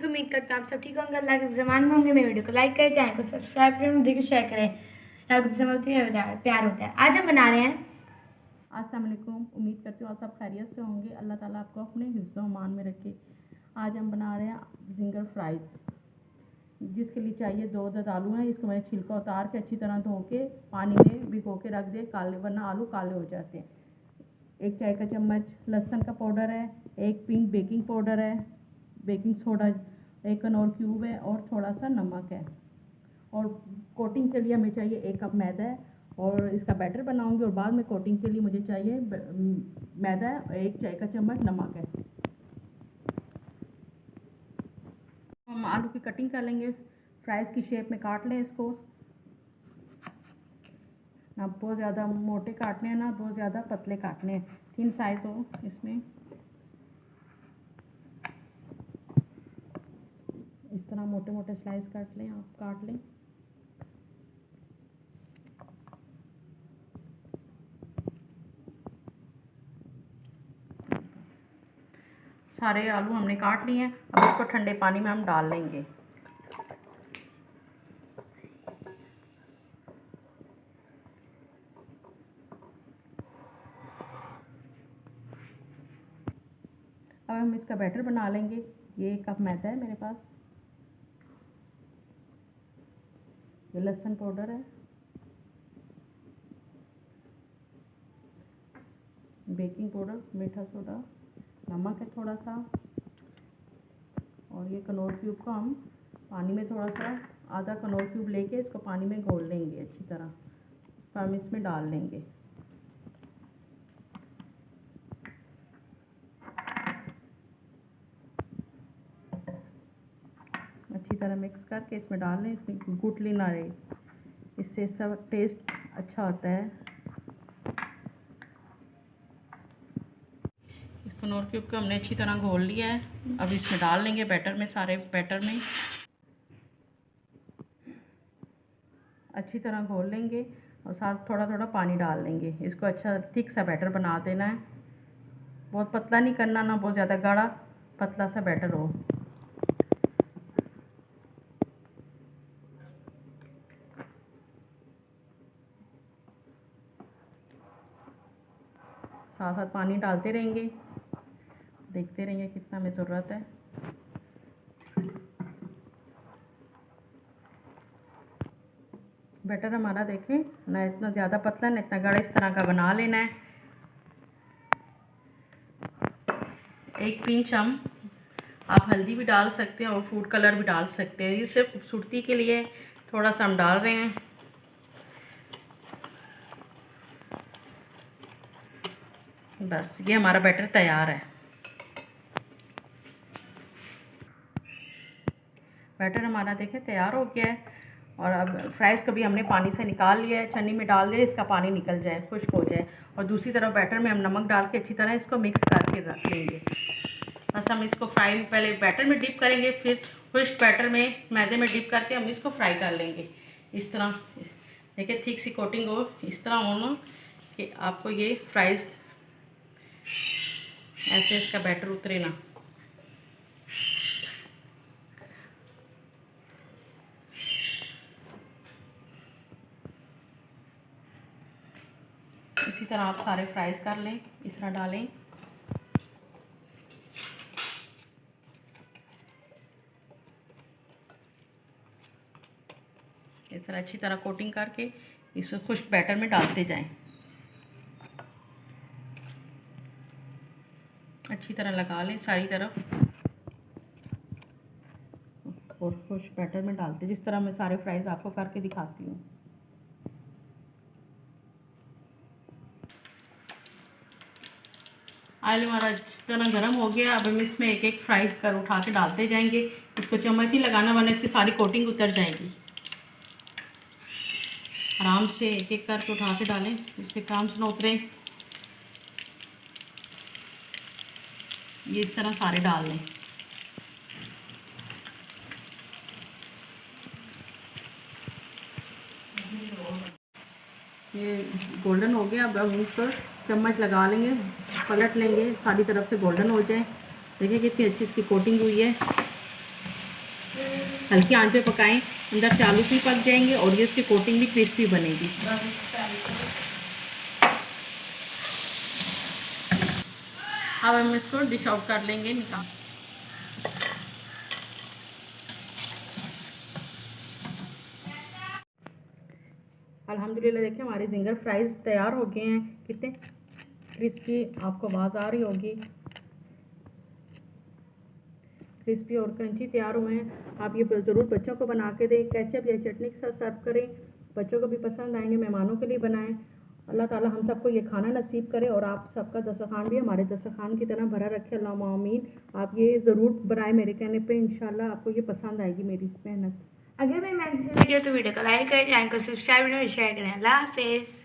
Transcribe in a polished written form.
वालेकुम। उम्मीद करता हूँ आप सब ठीक होंगे, अल्लाह के ज़मान में होंगे। मेरे वीडियो को लाइक करें, चैनल को सब्सक्राइब करें, वीडियो को शेयर करें। आपको समझती है प्यार होता है। आज हम बना रहे हैं अस्सलाम वालेकुम। उम्मीद करती हूँ आप सब खैरियत से होंगे। अल्लाह ताला आपको अपने हिफ्ज़ व अमान में रखे। आज हम बना रहे हैं जिंगर फ्राइज़, जिसके लिए चाहिए 2 अदद आलू हैं। इसको मैंने छिलका उतार के अच्छी तरह धो के पानी में भिगो के रख दिए, काले वरना आलू काले हो जाते हैं। 1 चाय का चम्मच लहसुन का पाउडर है, 1 पिंच बेकिंग पाउडर है, बेकिंग सोडा 1 कनौर क्यूब है और थोड़ा सा नमक है। और कोटिंग के लिए हमें चाहिए 1 कप मैदा है और इसका बैटर बनाऊंगी। और बाद में कोटिंग के लिए मुझे चाहिए मैदा है और 1 चाय का चम्मच नमक है। हम आलू की कटिंग कर लेंगे, फ्राइज़ की शेप में काट लें इसको। ना बहुत ज़्यादा मोटे काटने हैं, ना बहुत ज़्यादा पतले काटने हैं, थिन साइज़ हो इसमें। इस तरह मोटे मोटे स्लाइस काट लें, आप काट लें। सारे आलू हमने काट लिए हैं। अब इसको ठंडे पानी में हम डाल लेंगे। अब हम इसका बैटर बना लेंगे। ये 1 कप मैदा है मेरे पास, ये लहसुन पाउडर है, बेकिंग पाउडर, मीठा सोडा, नमक है थोड़ा सा, और ये कनौर क्यूब को हम पानी में थोड़ा सा आधा कनौर क्यूब लेके इसको पानी में घोल लेंगे अच्छी तरह। तो हम इसमें डाल लेंगे। अच्छी तरह मिक्स करके इसमें डाल लें। इसमें गुठली ना रहे, इससे सब टेस्ट अच्छा होता है। इस कनौर क्यूब को हमने अच्छी तरह घोल लिया है। अब इसमें डाल लेंगे बैटर में, सारे बैटर में अच्छी तरह घोल लेंगे और साथ थोड़ा थोड़ा पानी डाल लेंगे। इसको अच्छा थिक सा बैटर बना देना है, बहुत पतला नहीं करना, ना बहुत ज़्यादा गाढ़ा, पतला सा बैटर हो। साथ साथ पानी डालते रहेंगे, देखते रहेंगे कितना हमें ज़रूरत है। बैटर हमारा देखें, ना इतना ज़्यादा पतला ना इतना गाढ़ा, इस तरह का बना लेना है। 1 पिंच आप हल्दी भी डाल सकते हैं और फूड कलर भी डाल सकते हैं। इससे खूबसूरती के लिए थोड़ा सा हम डाल रहे हैं। बस ये हमारा बैटर तैयार है। बैटर हमारा देखें तैयार हो गया है। और अब फ्राइज़ को भी हमने पानी से निकाल लिया है, छन्नी में डाल दिया, इसका पानी निकल जाए, खुश्क हो जाए। और दूसरी तरफ बैटर में हम नमक डाल के अच्छी तरह इसको मिक्स करके रख लेंगे। बस हम इसको फ्राई पहले बैटर में डिप करेंगे, फिर खुश्क बैटर में मैदे में डिप करके हम इसको फ्राई कर लेंगे। इस तरह देखिए थिक सी कोटिंग हो, इस तरह होना कि आपको ये फ्राइज़ ऐसे इसका बैटर उतरे ना। इसी तरह आप सारे फ्राइज़ कर लें, इस तरह डालें। इस तरह अच्छी तरह कोटिंग करके इसमें खुश्क बैटर में डालते जाएं। अच्छी तरह लगा लें सारी तरफ और खुश्क बैटर में डालते, जिस तरह मैं सारे फ्राइज़ आपको करके दिखाती हूँ। ऑयल हमारा अच्छी तरह गर्म हो गया। अब हम इसमें एक एक फ्राई कर उठा के डालते जाएंगे। इसको चम्मच नहीं लगाना वरना इसकी सारी कोटिंग उतर जाएगी। आराम से एक एक करके उठा के डालें, इसके क्रम्स ना उतरें। ये इस तरह सारे डाल लें। ये गोल्डन हो गया। अब हम इसको चम्मच लगा लेंगे, पलट लेंगे, सारी तरफ से गोल्डन हो जाए। देखिए कितनी अच्छी इसकी कोटिंग हुई है। हल्की आंच पे पकाएं, अंदर से आलू भी पक जाएंगे और ये इसकी कोटिंग भी क्रिस्पी बनेगी। अब हम इसको डिश आउट कर लेंगे, निकाल। अल्हम्दुलिल्लाह देखिए हमारे जिंगर फ्राइज़ तैयार हो गए हैं। कितने क्रिस्पी, आपको आवाज़ आ रही होगी, क्रिस्पी और क्रंची तैयार हुए हैं। आप ये ज़रूर बच्चों को बना के दें, केचप या चटनी के साथ सर्व करें, बच्चों को भी पसंद आएंगे, मेहमानों के लिए बनाएं। अल्लाह ताला हम सबको ये खाना नसीब करे और आप सबका दस्तरखान भी हमारे दस्तरखान की तरह भरा रखे, अल्लाहुम्मा आमीन। आप ये ज़रूर बनाएं मेरे कहने पे, इंशाल्लाह आपको ये पसंद आएगी मेरी मेहनत। अगर मेरी मेहनत लगी हो तो वीडियो को लाइक करें, चैनल को सब्सक्राइब करें, शेयर करें। अल्लाह हाफिज़।